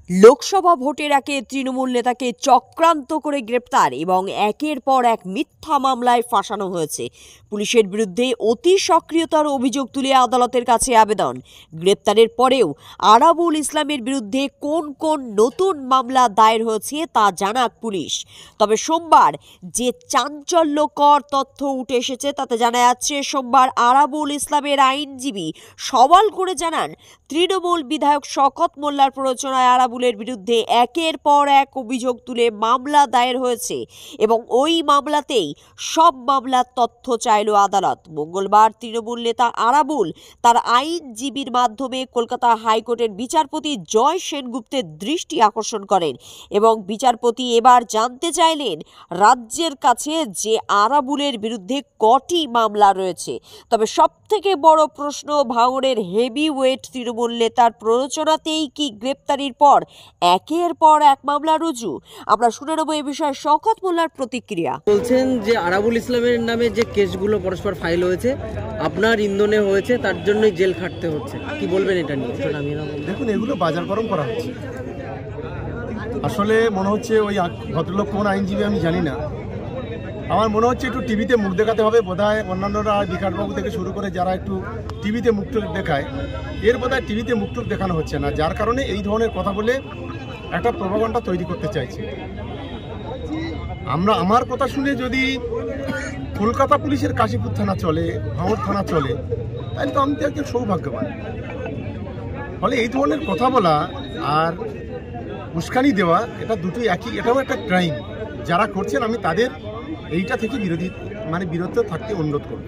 লোকসভা ভোটের আগে তৃণমূল নেতাকে চক্রান্ত করে গ্রেপ্তার এবং একের পর এক মিথ্যা মামলায় ফাঁসানো হয়েছে। পুলিশের বিরুদ্ধে অতি সক্রিয়তার অভিযোগ তুলে আদালতের কাছে আবেদন। গ্রেপ্তারের পরেও আরাবুল ইসলামের বিরুদ্ধে কোন কোন নতুন মামলা দায়ের হয়েছে তা জানাক পুলিশ। তবে সোমবার যে চাঞ্চল্যকর তথ্য উঠে এসেছে তাতে জানা যাচ্ছে, সোমবার আরাবুল ইসলামের আইনজীবী সওয়াল করে জানান, তৃণমূল বিধায়ক শওকত মোল্লার প্ররোচনায় আরাবুলের বিরুদ্ধে একের পর এক অভিযোগ তুলে মামলা দায়ের হয়েছে এবং ওই মামলাতেই সব মামলার তথ্য চাইল আদালত। মঙ্গলবার তৃণমূল নেতা আরাবুল তার আইনজীবীর মাধ্যমে কলকাতা হাইকোর্টের বিচারপতি জয় সেনগুপ্তের দৃষ্টি আকর্ষণ করেন এবং বিচারপতি এবার জানতে চাইলেন রাজ্যের কাছে যে আরাবুলের বিরুদ্ধে কটি মামলা রয়েছে। তবে সবথেকে বড় প্রশ্ন, ভাঙড়ের হেভি ওয়েট তৃণমূল নেতার প্ররোচনাতেই কি গ্রেপ্তারির পর একের পর এক মামলা রুজু? আমরা শুনে নেব এ বিষয়ে শওকত মোল্লার প্রতিক্রিয়া। বলছেন যে আরাবুল ইসলামের নামে যে কেসগুলো পরস্পর ফাইল হয়েছে, আপনার ইন্ধনে হয়েছে, তার জন্যই জেল খাটতে হচ্ছে, কি বলবেন এটা নিয়ে? দেখুন, এগুলো বাজার গরম করা হচ্ছে। আসলে মনে হচ্ছে ওই ভদ্রলোক কোন আইনজীবী আমি জানি না, আমার মনে হচ্ছে একটু টিভিতে মুখ দেখাতে হবে বোধহয়। অন্যান্যরা বিকাশবাবু থেকে শুরু করে যারা একটু টিভিতে মুখ দেখায়, এর বোধহয় টিভিতে মুখ দেখানো হচ্ছে না, যার কারণে এই ধরনের কথা বলে একটা প্রভাকাণ্ডা তৈরি করতে চাইছে। আমার কথা শুনে যদি কলকাতা পুলিশের কাশীপুর থানা চলে, ভাঙড় থানা চলে, তাহলে তো আমি তো একজন সৌভাগ্যবান। ফলে এই ধরনের কথা বলা আর উস্কানি দেওয়া, এটা দুটোই একই, এটাও একটা ক্রাইম। যারা করছেন আমি তাদের এইটা থেকে বিরত থাকতে অনুরোধ করব।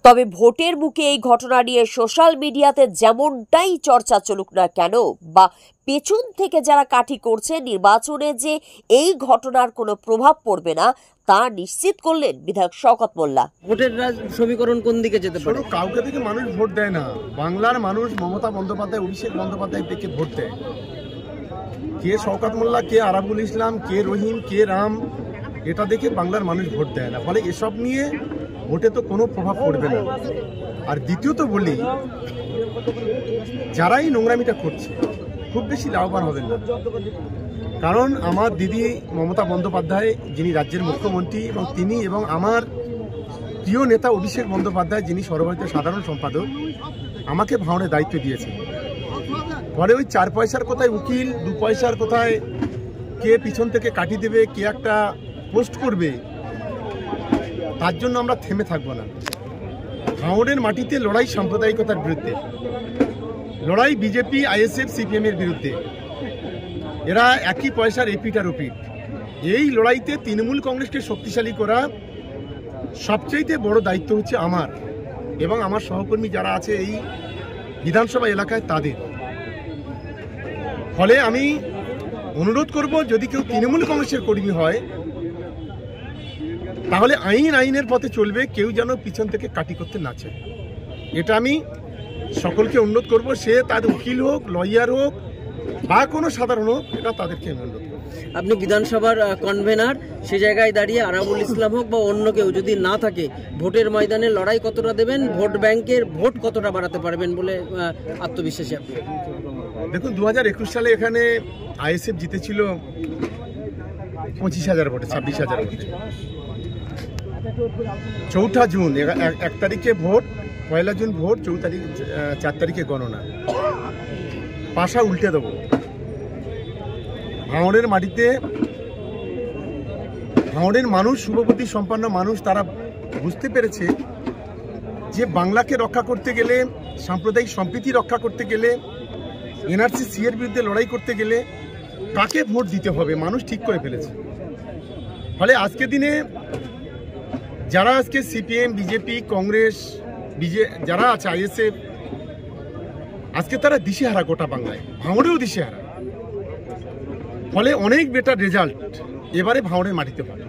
তবে ভোটের মুখে এই ঘটনা নিয়ে সোশ্যাল মিডিয়াতে যেমনটাই চর্চা চলুক না কেন, বা পেছন থেকে যারা কাঠি করছে, নির্বাচনে যে এই ঘটনার কোনো প্রভাব পড়বে না তা নিশ্চিত করলেন বিধায়ক শওকত মোল্লা। ভোটের সমীকরণ কোন দিকে যেতে পারে? কাউকে থেকে মানুষ ভোট দেয় না। বাংলার মানুষ মমতা বন্দ্যোপাধ্যায়, অভিষেক বন্দ্যোপাধ্যায় থেকে ভোট দেয়। কে শওকত মোল্লা, কে আরাবুল ইসলাম, কে রহিম, কে রাম, এটা দেখে বাংলার মানুষ ভোট দেয় না। ফলে এসব নিয়ে ভোটে তো কোনো প্রভাব পড়বে না। আর দ্বিতীয়ত বলি, যারাই নোংরামিটা করছে খুব বেশি লাভবান হবেন না। কারণ আমার দিদি মমতা বন্দ্যোপাধ্যায়, যিনি রাজ্যের মুখ্যমন্ত্রী, এবং তিনি এবং আমার প্রিয় নেতা অভিষেক বন্দ্যোপাধ্যায়, যিনি সর্বভারতীয় সাধারণ সম্পাদক, আমাকে ভাঙড়ে দায়িত্ব দিয়েছেন। পরে ওই 4 পয়সার কোথায় উকিল, 2 পয়সার কোথায় কে পিছন থেকে কাটি দেবে, কে একটা পোস্ট করবে, তার জন্য আমরা থেমে থাকবো না। ভাঙড়ের মাটিতে লড়াই সাম্প্রদায়িকতার বিরুদ্ধে, লড়াই বিজেপি, আইএসএফ, সিপিএম এর বিরুদ্ধে। এরা একই পয়সার এপিট আর ওপিট। এই লড়াইতে তৃণমূল কংগ্রেসকে শক্তিশালী করা সবচেয়ে বড় দায়িত্ব হচ্ছে আমার এবং আমার সহকর্মী যারা আছে এই বিধানসভা এলাকায় তাদের। ফলে আমি অনুরোধ করব, যদি কেউ তৃণমূল কংগ্রেসের কর্মী হয় তাহলে আইনের পথে চলবে, কেউ যেন পিছন থেকে কাটি করতে না চায়। এটা আমি সকলকে অনুরোধ করব। সে তার উকিল হোক, লয়ার হোক বা কোনো সাধারণ হোক, এটা তাদেরকে অনুরোধ করব। আপনি বিধানসভার কনভেনার, সে জায়গায় দাঁড়িয়ে আরাবুল ইসলাম হোক বা অন্য কেউ যদি না থাকে, ভোটের ময়দানে লড়াই কতটা দেবেন, ভোট ব্যাংকের ভোট কতটা বাড়াতে পারবেন বলে আত্মবিশ্বাসী আপনি? দেখুন, 2021 সালে এখানে আইএসএফ জিতেছিল 25,000 ভোটে, 26,000 ভোটে। 4 জুন 1 তারিখে ভোট, 1 জুন ভোট, 4 তারিখে গণনা। পাশা উল্টে দেবো। ভাঙড়ের মাটিতে ভাঙড়ের মানুষ, শুভবুদ্ধি সম্পন্ন মানুষ, তারা বুঝতে পেরেছে যে বাংলাকে রক্ষা করতে গেলে, সাম্প্রদায়িক সম্প্রীতি রক্ষা করতে গেলে, এনআরসি এর বিরুদ্ধে লড়াই করতে গেলে কাকে ভোট দিতে হবে মানুষ ঠিক করে ফেলেছে। ফলে আজকে দিনে যারা আজকে সিপিএম, বিজেপি, কংগ্রেস, যারা আছে আইএসএফ, আজকে তারা দিশেহারা গোটা বাংলায়, ভাঙড়েও দিশেহারা। ফলে অনেক বেটার রেজাল্ট এবারে ভাঙড়ের মাটিতে পাবে।